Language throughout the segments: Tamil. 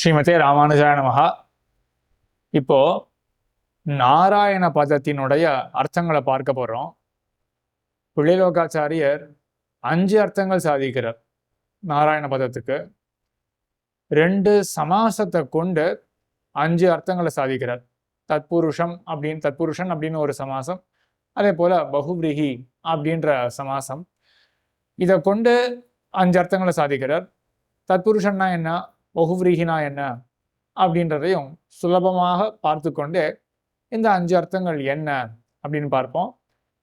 ஸ்ரீமதே ராமானுஜாய நமஹா. இப்போ நாராயண பதத்தினுடைய அர்த்தங்களை பார்க்க போறோம். பிள்ளைலோகாச்சாரியர் 5 அர்த்தங்கள் சாதிக்கிறார் நாராயண பதத்துக்கு. 2 சமாசத்தை கொண்டு 5 அர்த்தங்களை சாதிக்கிறார். தத்புருஷன் அப்படின்னு ஒரு சமாசம், அதே போல பகுவிரீஹி அப்படின்ற சமாசம். இதை கொண்டு 5 அர்த்தங்களை சாதிக்கிறார். தத்புருஷன்னா என்ன, பகுவிரீஹினா என்ன அப்படின்றதையும் சுலபமாக பார்த்து கொண்டே இந்த 5 அர்த்தங்கள் என்ன அப்படின்னு பார்ப்போம்.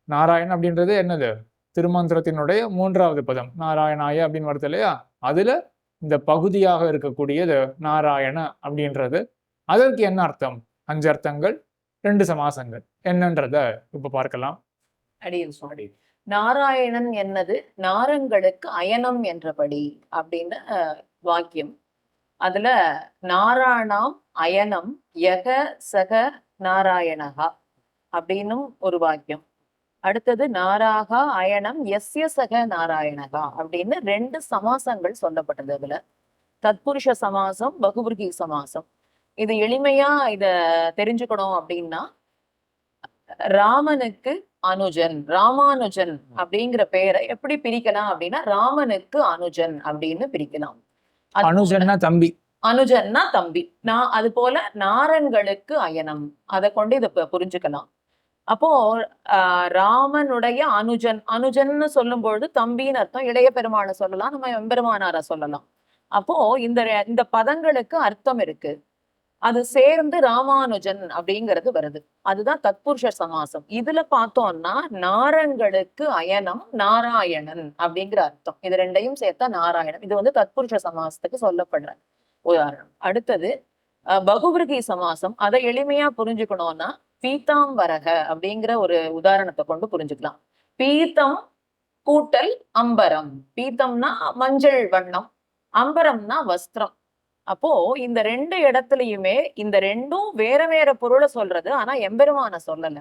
நாராயண் அப்படின்றது என்னது, திருமந்திரத்தினுடைய 3வது பதம் நாராயணாய அப்படின்னு வருது இல்லையா, அதுல இந்த பகுதியாக இருக்கக்கூடியது நாராயண அப்படின்றது. அதற்கு என்ன அர்த்தம்? 5 அர்த்தங்கள், 2 சமாசங்கள் என்னன்றத இப்ப பார்க்கலாம். நாராயணன் என்னது, நாரங்களுக்கு அயனம் என்றபடி அப்படின்னு வாக்கியம். அதுல நாராயணாம் அயனம் யக சக நாராயணகா அப்படின்னும் ஒரு வாக்கியம். அடுத்தது நாராகா அயனம் எஸ்ய சக நாராயணகா அப்படின்னு 2 சமாசங்கள் சொல்லப்பட்டது. அதுல தத்புருஷ சமாசம், பகுவிருகி சமாசம். இது எளிமையா இத தெரிஞ்சுக்கணும் அப்படின்னா, ராமனுக்கு அனுஜன், ராமானுஜன் அப்படிங்கிற பெயரை எப்படி பிரிக்கலாம் அப்படின்னா, ராமனுக்கு அனுஜன் அப்படின்னு பிரிக்கலாம். அனுஜன்னா தம்பி, அனுஜன்னா தம்பி. அது போல நாரங்களுக்கு அயனம், அதை கொண்டு இதை புரிஞ்சுக்கலாம். அப்போ ராமனுடைய அனுஜன், அனுஜன்னு சொல்லும் பொழுது தம்பின்னு அர்த்தம். இளைய பெருமானை சொல்லலாம், நம்ம எம்பெருமானார சொல்லலாம். அப்போ இந்த பதங்களுக்கு அர்த்தம் இருக்கு, அது சேர்ந்து ராமானுஜன் அப்படிங்கிறது வருது. அதுதான் தத்புருஷ சமாசம். இதுல பார்த்தோம்னா நாரங்களுக்கு அயனம் நாராயணன் அப்படிங்கிற அர்த்தம். இது 2ஐயும் சேர்த்தா நாராயணன். இது வந்து தத்புருஷ சமாசத்துக்கு சொல்லப்படுற உதாரணம். அடுத்தது பகுவிருகி சமாசம். அதை எளிமையா புரிஞ்சுக்கணும்னா பீதாம்பரக அப்படிங்கிற ஒரு உதாரணத்தை கொண்டு புரிஞ்சுக்கலாம். பீதம் கூட்டல் அம்பரம். பீதம்னா மஞ்சள் வண்ணம், அம்பரம்னா வஸ்திரம். அப்போ இந்த 2 இடத்துலயுமே இந்த 2ம் வேற வேற பொருளை சொல்றது, ஆனா எம்பெருமான சொல்லல.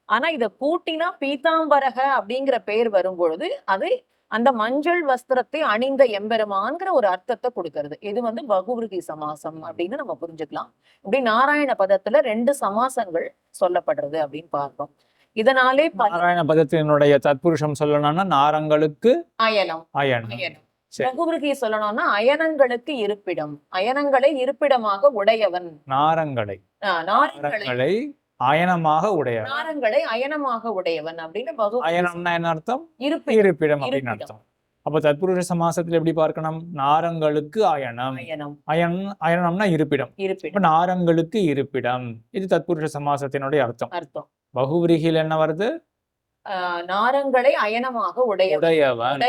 ஆனா இத கூட்டினா பீதாம்பரக அப்படிங்கிற பெயர் வரும்பொழுது அது அந்த மஞ்சள் வஸ்திரத்தை அணிந்த எம்பெருமான்கிற ஒரு அர்த்தத்தை கொடுக்கறது. இது வந்து பகுவிருகி சமாசம் அப்படின்னு நம்ம புரிஞ்சுக்கலாம். இப்படி நாராயண பதத்துல 2 சமாசங்கள் சொல்லப்படுறது அப்படின்னு பார்ப்போம். இதனாலே நாராயண பதத்தினுடைய தத்புருஷம் சொல்லணும்னா நாரங்களுக்கு அயனம், அயனம். பகுவிருகி சொல்லணும்னா அயனங்களுக்கு இருப்பிடம், அயனங்களை இருப்பிடமாக உடையவன். நாரங்களை அயனமாக உடையவன், நாரங்களை அயனமாக உடையவன் அப்படின்னு அயனம்னா என்ன அர்த்தம்? இருப்பிடம் அப்படின்னு அர்த்தம். அப்ப தத்புருஷ சமாசத்துல எப்படி பார்க்கணும்? நாரங்களுக்கு அயனம், அயனம்னா இருப்பிடம். நாரங்களுக்கு இருப்பிடம், இது தத்புருஷ சமாசத்தினுடைய அர்த்தம். பகுவிரிகில் என்ன வருது? நாரங்களை அயனமாக உடையவன்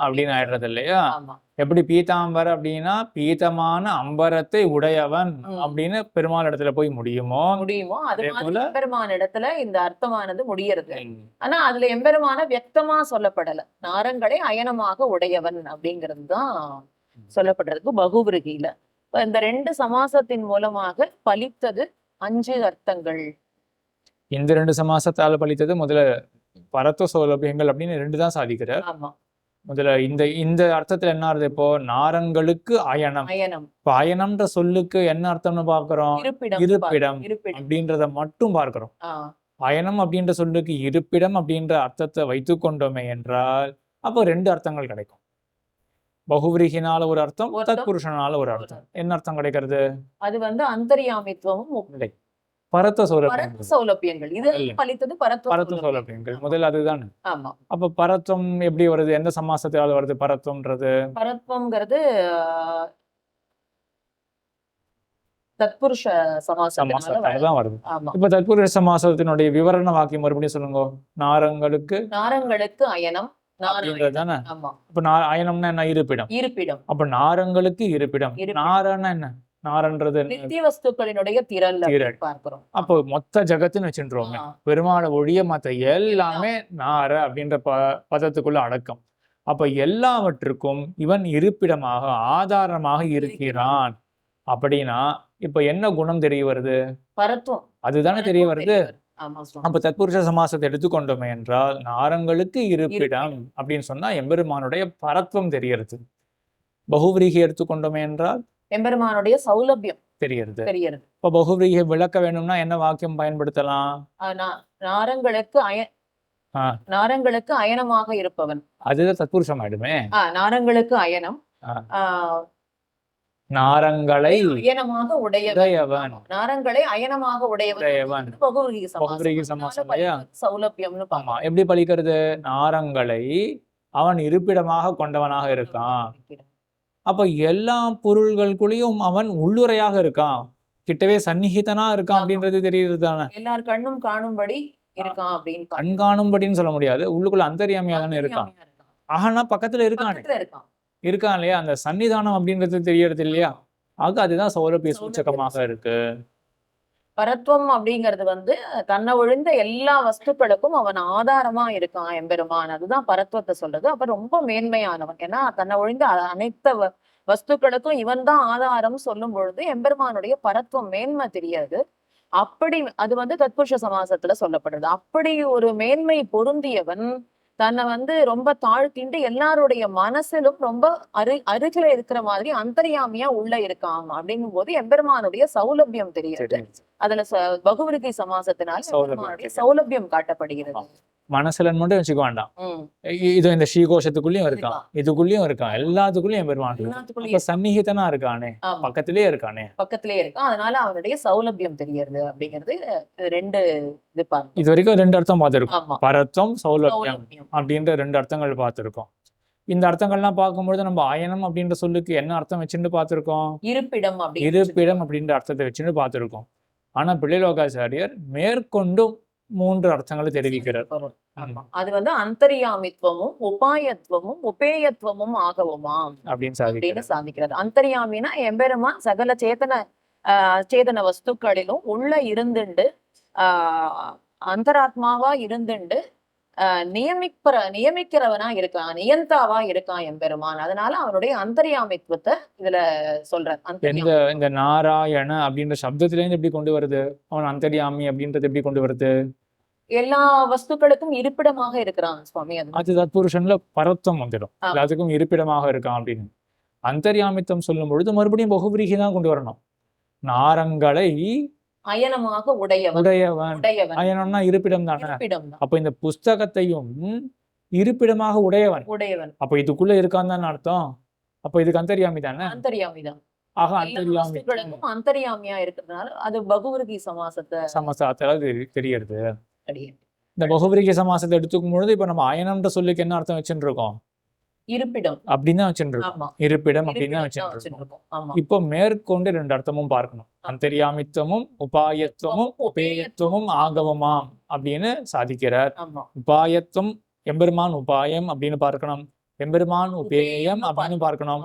அப்படின்னு ஆயிடுறது இல்லையா? எப்படி பீதாம்பர அப்படின்னா பீதமான அம்பரத்தை உடையவன் அப்படின்னு பெருமாள் இடத்துல போய் முடியுமோ அது எம்பெருமான இடத்துல இந்த அர்த்தமானது முடியறது. ஆனா அதுல எம்பெருமான வியக்தமா சொல்லப்படல. நாரங்களை அயனமாக உடையவன் அப்படிங்கிறது தான் சொல்லப்படுறதுக்கு பகுவிருகில. இந்த 2 சமாசத்தின் மூலமாக பலித்தது 5 அர்த்தங்கள். இந்த 2 சமாசத்தால் பலித்தது முதல்ல பரத்துவ சௌலபியங்கள் அப்படின்னு 2 தான் சாதிக்கிறார். முதல்ல இந்த அர்த்தத்துல என்ன ஆகுது? இப்போ நாரங்களுக்கு அயனம். இப்ப அயனம்ன்ற சொல்லுக்கு என்ன அர்த்தம்னு பாக்குறோம்? இருப்பிடம் அப்படின்றத மட்டும் பார்க்கிறோம். அயனம் அப்படின்ற சொல்லுக்கு இருப்பிடம் அப்படின்ற அர்த்தத்தை வைத்து கொண்டோமே என்றால் அப்போ 2 அர்த்தங்கள் கிடைக்கும். பகுவிரிகினால ஒரு அர்த்தம், தத்புருஷனால ஒரு அர்த்தம். என்ன அர்த்தம் கிடைக்கிறது? அது வந்து அந்தர்யாமித்துவமும் பரத்துவ சௌலபியங்கள். இது பலித்தது பரத்துவ சௌலபியங்கள் முதல்ல அதுதானே. அப்ப பரத்துவம் எப்படி வருது? எந்த சமாசத்தால வருது பரத்துவம்ன்றது? பரத்துவம்ங்கிறது தத்புருஷ சமாசத்தால தான் வருது. இப்ப தத்புருஷ சமாசத்தினுடைய விவரண வாக்கியம் மறுபடியும் சொல்லுங்க. நாரங்களுக்கு அயனம் தானே. அப்ப அயனம்னா என்ன? இருப்பிடம். அப்ப நாரங்களுக்கு இருப்பிடம். நாரன்னா என்ன? நாரன்றது நித்திய வஸ்துக்களினுடைய திரள் பார்க்கிறோம். அப்போ மொத்த ஜகத்துன்னு வச்சுருவோங்க. பெருமாளை ஒழிய மத்த எல்லாமே நார அப்படின்ற பதத்துக்குள்ள அடக்கம். அப்ப எல்லாவற்றுக்கும் இவன் இருப்பிடமாக ஆதாரமாக இருக்கிறான் அப்படின்னா இப்ப என்ன குணம் தெரிய வருது? பரத்துவம். அதுதானே தெரிய வருது. அப்ப தத்புருஷ சமாசத்தை எடுத்துக்கொண்டோமே என்றால் நாரங்களுக்கு இருப்பிடம் அப்படின்னு சொன்னா எம்பெருமானுடைய பரத்துவம் தெரியறது. பகுவிரிகி எடுத்துக்கொண்டோமே என்றால் எம்பெருமானுடைய சௌலபியம் தெரிகிறது. தெரிகிறது. இப்போ பகுவிரிகை விளக்க வேணும்னா என்ன வாக்கியம் பயன்படுத்தலாம்? நாரங்களுக்கு ஆ, நாரங்களுக்கு அயனமாக இருப்பவன். அதுதான் தத்புருஷம் ஆயிடுமே. நாரங்களுக்கு அயனம். ஆ. நாரங்களை அயனமாக உடையவன். நாரங்களை அயனமாக உடையவன். பகுவிரிகை சமாசம் இல்லையா? சௌலபியம்னு ஆமா. எப்படி பலிக்கிறது? நாரங்களை அவன் இருப்பிடமாக கொண்டவனாக இருக்கான். அப்ப எல்லா பொருள்களுக்குள்ளேயும் அவன் உள்ளுரையாக இருக்கான், கிட்டவே சந்நிகிதனா இருக்கான் அப்படின்றது தெரியுது தானே. எல்லார் கண்ணும் காணும்படி இருக்கான் அப்படின்னு. கண் காணும்படின்னு சொல்ல முடியாது, உள்ளுக்குள்ள அந்தர்யாமியா தானே இருக்கான். ஆனா பக்கத்துல இருக்கான் இருக்கான் இல்லையா? அந்த சன்னிதானம் அப்படின்றது தெரியறது இல்லையா? ஆக அதுதான் சௌலபிய சூச்சகமாக இருக்கு. பரத்வம் அப்படிங்கிறது வந்து தன்னை ஒழிந்த எல்லா வஸ்துக்களுக்கும் அவன் ஆதாரமா இருக்கான் எம்பெருமான். அதுதான் பரத்வத்தை சொல்றது. அப்ப ரொம்ப மேன்மையானவன். ஏன்னா தன்னை ஒழிந்த அனைத்த வஸ்துக்களுக்கும் இவன் தான் ஆதாரம் சொல்லும் பொழுது எம்பெருமானுடைய பரத்வம் மேன்மை தெரியாது. அப்படி அது வந்து தத்புருஷ சமாசத்துல சொல்லப்படுறது. அப்படி ஒரு மேன்மை பொருந்தியவன் தன்னை வந்து ரொம்ப தாழ்த்திண்டு எல்லாருடைய மனசிலும் ரொம்ப அருகில இருக்கிற மாதிரி அந்தர்யாமியா உள்ள இருக்கான். அப்படிங்கும் போது எம்பெருமானுடைய சௌலபியம் தெரியாது. அதுல பகுவிருகை சமாசத்தினால சௌலபியம் காட்டப்படுகிறது. மனசுல மட்டும் வச்சுக்க வேண்டாம். இது இந்த ஸ்ரீகோஷத்துக்குள்ளயும் இருக்கான், இதுக்குள்ளயும் இருக்கான், எல்லாத்துக்குள்ளயும் பெருமான் சந்நிகிதனா இருக்கானே, பக்கத்திலேயே இருக்கானே. அதனால அவனுடைய சௌலபியம் தெரியறது அப்படிங்கிறது ரெண்டு இது பார்த்து இது வரைக்கும் ரெண்டு அர்த்தம் பார்த்திருக்கோம். பரத்வம், சௌலபியம் அப்படின்ற ரெண்டு அர்த்தங்கள் பார்த்திருக்கோம். இந்த அர்த்தங்கள்லாம் பார்க்கும்பொழுது நம்ம அயனம் அப்படின்ற சொல்லுக்கு என்ன அர்த்தம் வச்சுட்டு பார்த்திருக்கோம்? இருப்பிடம் அப்படின்ற அர்த்தத்தை வச்சுட்டு பார்த்திருக்கோம். ஆனா பிள்ளைலோகாச்சாரியர் மேற்கொண்டும் 3 அர்த்தங்களை தெரிவிக்கிறார். அது வந்து அந்தர்யாமித்வமும் உபாயத்துவமும் உபேயத்துவமும் ஆகவுமாம் அப்படின்னு சாதிக்கிறார். அந்தர்யாமினா எம்பெருமான் சகல சேதன வஸ்துக்களிலும் உள்ள இருந்துண்டு அந்தராத்மாவா இருந்துண்டு நியமிக்கிறவனா இருக்கான், நியந்தாவா இருக்கான் எம்பெருமான். அதனால அவனுடைய அந்தர்யாமித்துவத்தை இதுல சொல்ற. இந்த நாராயண அப்படின்ற சப்தத்துல இருந்து எப்படி கொண்டு வருது? அவன் அந்தர்யாமி அப்படின்றது எப்படி கொண்டு வருது? எல்லா வஸ்துக்களுக்கும் இருப்பிடமாக இருக்கிறான் சுவாமி. அது தத்புருஷன்ல பரத்வம் வந்துடும், எல்லாத்துக்கும் இருப்பிடமாக இருக்கான் அப்படின்னு. அந்தர்யாமித்தம் சொல்லும் பொழுது மறுபடியும் பகுவிரிகை தான் கொண்டு வரணும். நாரங்களை அயனமாக உடையவன். அயனம்னா இருப்பிடம் தானே. அப்ப இந்த புஸ்தகத்தையும் இருப்பிடமாக உடையவன். அப்ப இதுக்குள்ள இருக்கான்னு தானே அர்த்தம். அப்ப இதுக்கு அந்தர்யாமி தானே. ஆக அந்தர்யாமியா இருக்கிறதுனால அது பகுவிருகை சமாசத்துல தெரியறது. இந்த பகுவிரிகை சமாசத்தை எடுத்துக்கும் பொழுது இப்ப நம்ம அயனம்ன்ற சொல்லுக்கு என்ன அர்த்தம் வச்சுட்டு இருக்கோம்? இருப்பிடம் அப்படின்னு தான் வச்சுட்டு இருக்கோம். இருப்பிடம் அப்படின்னு தான் வச்சுட்டு இருக்கோம். இப்போ மேற்கொண்டு 2 அர்த்தமும் பார்க்கணும். அந்தர்யாமித்துவமும் உபாயத்துவமும் உபேயத்துவமும் ஆகவமாம் அப்படின்னு சாதிக்கிறார். உபாயத்துவம் எம்பெருமான் உபாயம் அப்படின்னு பார்க்கணும், எம்பெருமான் உபேயம் அப்படின்னு பார்க்கணும்.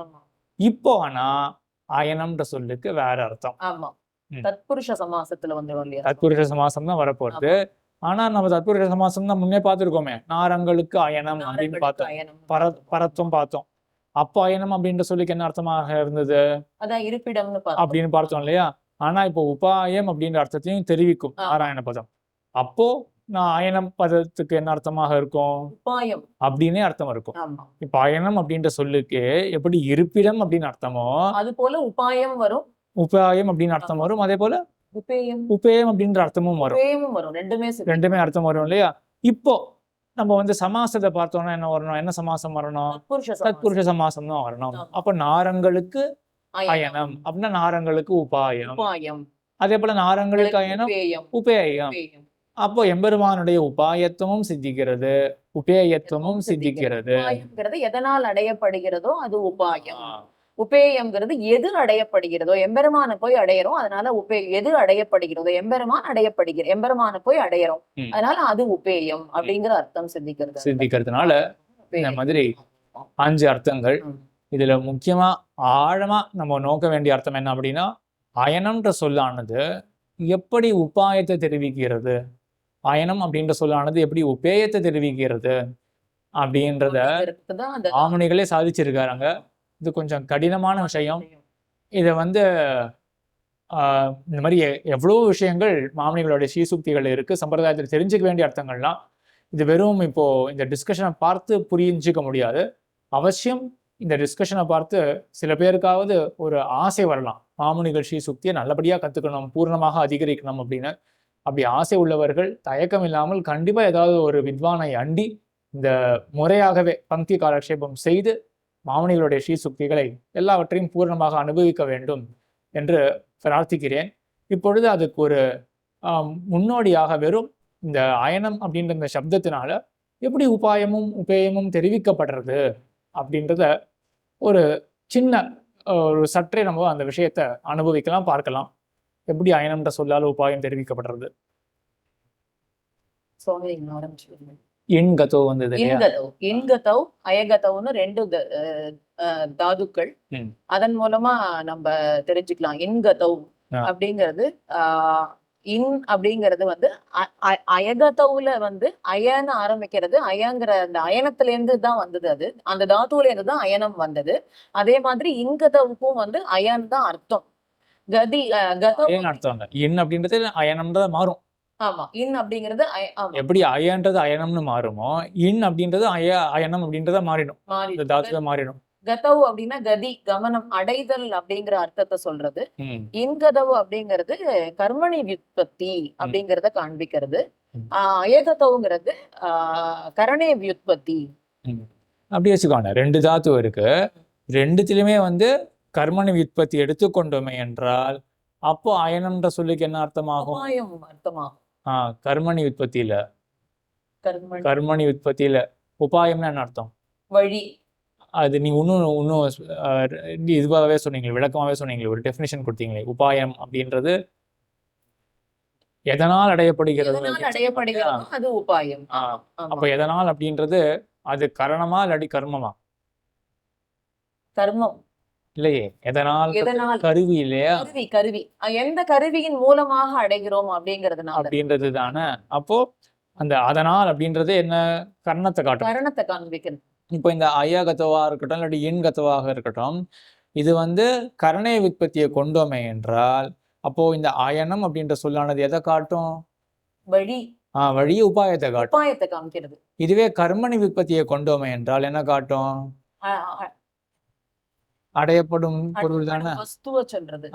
இப்போ ஆனா அயனம்ன்ற சொல்லுக்கு வேற அர்த்தம். தத்புருஷ சமாசத்துல வந்து தத்புருஷ சமாசம் தான் வரப்போகுது. ஆனா நம்ம தத்புருஷ சமாசம் தான் முன்னே பார்த்திருக்கோமே, நாரங்களுக்கு அயனம் அப்படின்னு பார்த்தோம், பரத்துவம் பார்த்தோம். அப்போ அயனம் அப்படின்ற சொல்லிக்கு என்ன அர்த்தமாக இருந்தது? அதான் இருப்பிடம் அப்படின்னு பார்த்தோம் இல்லையா? ஆனா இப்போ உபாயம் அப்படின்ற அர்த்தத்தையும் தெரிவிக்கும் நாராயண பதம். அப்போ நான் அயனம் பதத்துக்கு என்ன அர்த்தமாக இருக்கும்? உபாயம் அப்படின்னே அர்த்தம் இருக்கும். இப்ப அயனம் அப்படின்ற சொல்லுக்கு எப்படி இருப்பிடம் அப்படின்னு அர்த்தமோ அது போல உபாயம் வரும், உபாயம் அப்படின்னு அர்த்தம் வரும். அதே போல உபேயம் அப்படின்ற அர்த்தமும் வரும். ரெண்டுமே அர்த்தம் வரும் இல்லையா? இப்போ நம்ம வந்து சமாசத்தை பார்த்தோம்னா என்ன வரணும்? என்ன சமாசம் வரணும்? தத்புருஷ சமாசம் தான் வரணும். அப்ப நாரங்களுக்கு அயனம் அப்படின்னா நாரங்களுக்கு உபாயம், அதே போல நாரங்களுக்கு அயனம் உபேயம். அப்போ எம்பெருமானுடைய உபாயத்துவமும் சித்திக்கிறது, உபேயத்துவமும் சித்திக்கிறது. எதனால் அடையப்படுகிறதோ அது உபாயம். உபேயம்ங்கிறது எது அடையப்படுகிறதோ, எம்பெருமான போய் அடையறோம், அதனால எது அடையப்படுகிறதோ எம்பெருமான போய் அடையறோம், அதனால அது உபேயம் அப்படிங்கிற அர்த்தம் சித்திக்கிறதுனால இந்த மாதிரி 5 அர்த்தங்கள். இதுல முக்கியமா ஆழமா நம்ம நோக்க வேண்டிய அர்த்தம் என்ன அப்படின்னா, அயனம்ன்ற சொல்லானது எப்படி உபாயத்தை தெரிவிக்கிறது, அயனம் அப்படின்ற சொல்லானது எப்படி உபேயத்தை தெரிவிக்கிறது அப்படின்றத ஆமணிகளே சாதிச்சிருக்காங்க. இது கொஞ்சம் கடினமான விஷயம். இதை வந்து இந்த மாதிரி எவ்வளோ விஷயங்கள் மாமனிகளுடைய ஸ்ரீசூக்திகள் இருக்கு, சம்பிரதாயத்தில் தெரிஞ்சுக்க வேண்டிய அர்த்தங்கள்லாம். இது வெறும் இப்போ இந்த டிஸ்கஷனை பார்த்து புரிஞ்சுக்க முடியாது. அவசியம் இந்த டிஸ்கஷனை பார்த்து சில பேருக்காவது ஒரு ஆசை வரலாம், மாமுனிகள் ஸ்ரீ சுக்தியை நல்லபடியாக கற்றுக்கணும், பூர்ணமாக அதிகரிக்கணும் அப்படின்னு. அப்படி ஆசை உள்ளவர்கள் தயக்கம் இல்லாமல் கண்டிப்பாக ஏதாவது ஒரு வித்வானை அண்டி இந்த முறையாகவே பங்கி காலக்ஷேபம் செய்து மாமுனிகளுடைய ஸ்ரீ சுக்திகளை எல்லாவற்றையும் பூர்ணமாக அனுபவிக்க வேண்டும் என்று பிரார்த்திக்கிறேன். இப்பொழுது அதுக்கு ஒரு முன்னோடியாக வெறும் இந்த அயனம் அப்படின்ற இந்த சப்தத்தினால எப்படி உபாயமும் உபேயமும் தெரிவிக்கப்படுறது அப்படின்றத ஒரு சின்ன ஒரு சற்றே நம்ம அந்த விஷயத்தை அனுபவிக்கலாம், பார்க்கலாம். எப்படி அயனம்ன்ற சொல்லால் உபாயம் தெரிவிக்கப்படுறது? எண்கதோ வந்தது. எண்கதோ அயகதோன்னு 2 தாதுக்கள். அதன் மூலமா நம்ம தெரிஞ்சுக்கலாம். எண்கதோ அப்படிங்கிறது இன் அப்படிங்கிறது வந்து அயகதவுல வந்து அயன்னு ஆரம்பிக்கிறது. அயங்கிற அந்த அயனத்துல இருந்து தான் வந்தது. அது அந்த தாத்துல இருந்து தான் அயனம் வந்தது. அதே மாதிரி இன்கதவுக்கும் வந்து அயன் தான் அர்த்தம். கதி அர்த்தம் இன் அப்படின்றது அயனம்ன்றத மாறும். ஆமா, இன் அப்படிங்கிறது எப்படி அயன்றது அயனம்னு மாறுமோ, இன் அப்படின்றது அயனம் அப்படின்றத மாறிடும், தாத்துல மாறிடும். கதவு அப்படின்னா கதி, கமனம், அடைதல் அப்படிங்கிற அர்த்தத்தை சொல்றது. இன்கதவு அப்படிங்கிறது கர்மணி வியுத்பத்தி அப்படிங்கிறத காண்பிக்கிறது. அயகதவுங்கிறது கரணே வியுத்பத்தி. அப்படி வச்சுக்கோங்க. 2 தாத்து இருக்கு, 2த்திலுமே வந்து கர்மணி வியுத்பத்தி எடுத்துக்கொண்டோமே என்றால் அப்போ அயனம்ன்ற சொல்லுக்கு என்ன அர்த்தமாகும்? அர்த்தமாகும். கர்மணி வியுத்பத்தியில கர்மணி வியுத்பத்தியில உபாயம்னா என்ன அர்த்தம்? வழி. அது நீங்க இன்னும் இதுவாகவே சொன்னீங்களே, விளக்கமாவே சொன்னீங்களே, ஒரு டெஃபினிஷன் கொடுத்தீங்களே. உபாயம் அப்படின்றது எதனால் அடையப்படுகிறது? அது உபாயம். அப்ப எதனால் அப்படின்றது அது கரணமா இல்லாட்டி கர்மமா? கர்மம் இல்லையே. எதனால்? கருவி இல்லையா? கருவி எந்த கருவியின் மூலமாக அடைகிறோம் அப்படின்றது தானே. அப்போ அந்த அதனால் அப்படின்றது என்ன? கரணத்தை காண்பிக்கிறது. இப்போ இந்த அயகதவா இருக்கட்டும் இல்லாட்டி எண் கதவாக இருக்கட்டும், இது வந்து கரணை விற்பத்தியை கொண்டோமே என்றால் அப்போ இந்த அயனம் அப்படின்ற சொல்லானது எதை காட்டும்? வழி. வழியை உபாயத்தை காமிக்கிறது. இதுவே கர்மணி விற்பத்தியை கொண்டோமே என்றால் என்ன காட்டும்? அடையப்படும் பொருள் தானே.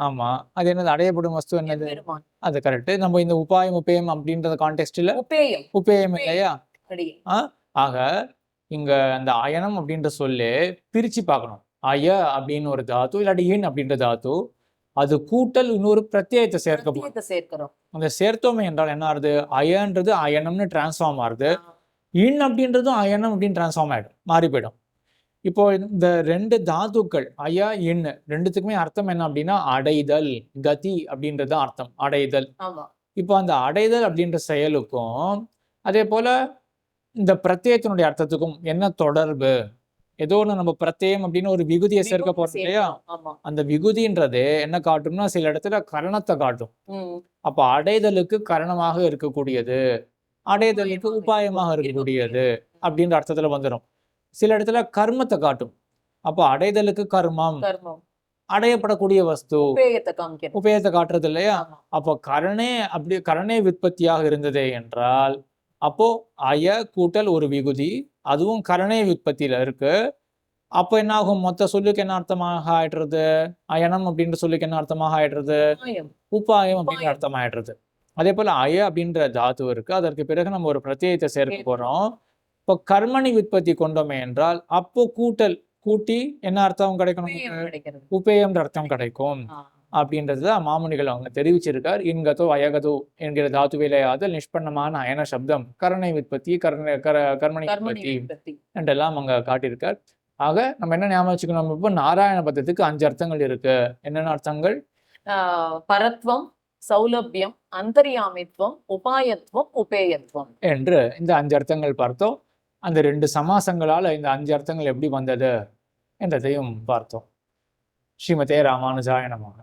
ஆமா, அது என்னது? அடையப்படும் வஸ்து என்னது? அது கரெக்ட். நம்ம இந்த உபாயம் உபேயம் அப்படின்ற கான்டெக்ஸ்ட்ல உபேயம் இல்லையா? ஆக இங்க அந்த அயனம் அப்படின்ற சொல்லு பிரிச்சு பார்க்கணும். அய அப்படின்னு ஒரு தாத்து இல்லாட்டி ஈன் அப்படின்ற தாத்து, அது கூட்டல் இன்னொரு பிரத்யேகத்தை சேர்க்கிறோம். அந்த சேர்த்தோமே என்றால் என்ன ஆகுது? அயன்றது அயனம்னு டிரான்ஸ்ஃபார்ம் ஆகுது, ஈன் அப்படின்றதும் அயனம் அப்படின்னு டிரான்ஸ்ஃபார்ம் ஆயிடும், மாறி போயிடும். இப்போ இந்த 2 தாதுக்கள் அயா எண்ணு 2த்துக்குமே அர்த்தம் என்ன அப்படின்னா அடைதல், கதி அப்படின்றது அர்த்தம், அடைதல். இப்போ அந்த அடைதல் அப்படின்ற செயலுக்கும் அதே போல இந்த பிரத்யேகத்தினுடைய அர்த்தத்துக்கும் என்ன தொடர்பு? ஏதோ ஒன்று நம்ம பிரத்யேகம் அப்படின்னு ஒரு விகுதியை சேர்க்க போறோம் இல்லையா? அந்த விகுதின்றது என்ன காட்டும்னா சில இடத்துல கரணத்தை காட்டும். அப்ப அடைதலுக்கு கரணமாக இருக்கக்கூடியது, அடைதலுக்கு உபாயமாக இருக்கக்கூடியது அப்படின்ற அர்த்தத்துல வந்துடும். சில இடத்துல கர்மத்தை காட்டும். அப்ப அடைதலுக்கு கர்மம், அடையப்படக்கூடிய வஸ்து உபயத்தை காட்டுறது இல்லையா? அப்போ கரணே விற்பத்தியாக இருந்ததே என்றால் அப்போ அய கூட்டல் ஒரு விகுதி, அதுவும் கரணே விற்பத்தியில இருக்கு. அப்போ என்ன ஆகும்? மொத்த சொல்லுக்கு என்ன அர்த்தமாக ஆயிடுறது? அயனம் அப்படின்ற சொல்லுக்கு என்ன அர்த்தமாக ஆயிடுறது? உபாயம் அப்படின்ற அர்த்தம் ஆயிடுறது. அதே போல அய அப்படின்ற தாத்து இருக்கு, அதற்கு பிறகு நம்ம ஒரு பிரத்யேகத்தை சேர்க்க போறோம். இப்போ கர்மணி விற்பத்தி கொண்டோமே என்றால் அப்போ கூட்டி என்ன அர்த்தம் கிடைக்கணும்? உபேயம்ன்ற அர்த்தம் கிடைக்கும். அப்படின்றதுதான் மாமுனிகள் அவங்க தெரிவிச்சிருக்கார். இன்கதோ அயகதோ என்கிற தாத்துவிலையாதல் நிஷ்பன்னமான அயன சப்தம் கரணை விற்பத்தி கர்மணி விற்பத்தி என்றெல்லாம் அங்க காட்டியிருக்கார். ஆக நம்ம என்ன ஞாபகம் வச்சுக்கணும்? இப்போ நாராயண பதத்துக்கு 5 அர்த்தங்கள் இருக்கு. என்னென்ன அர்த்தங்கள்? பரத்வம், சௌலபியம், அந்தர்யாமித்வம், உபாயத்வம், உபேயத்வம் என்று இந்த 5 அர்த்தங்கள் பார்த்தோம். அந்த 2 சமாசங்களால இந்த 5 அர்த்தங்கள் எப்படி வந்தது என்றதையும் பார்த்தோம். ஸ்ரீமதே ராமானுஜாய நமஹ.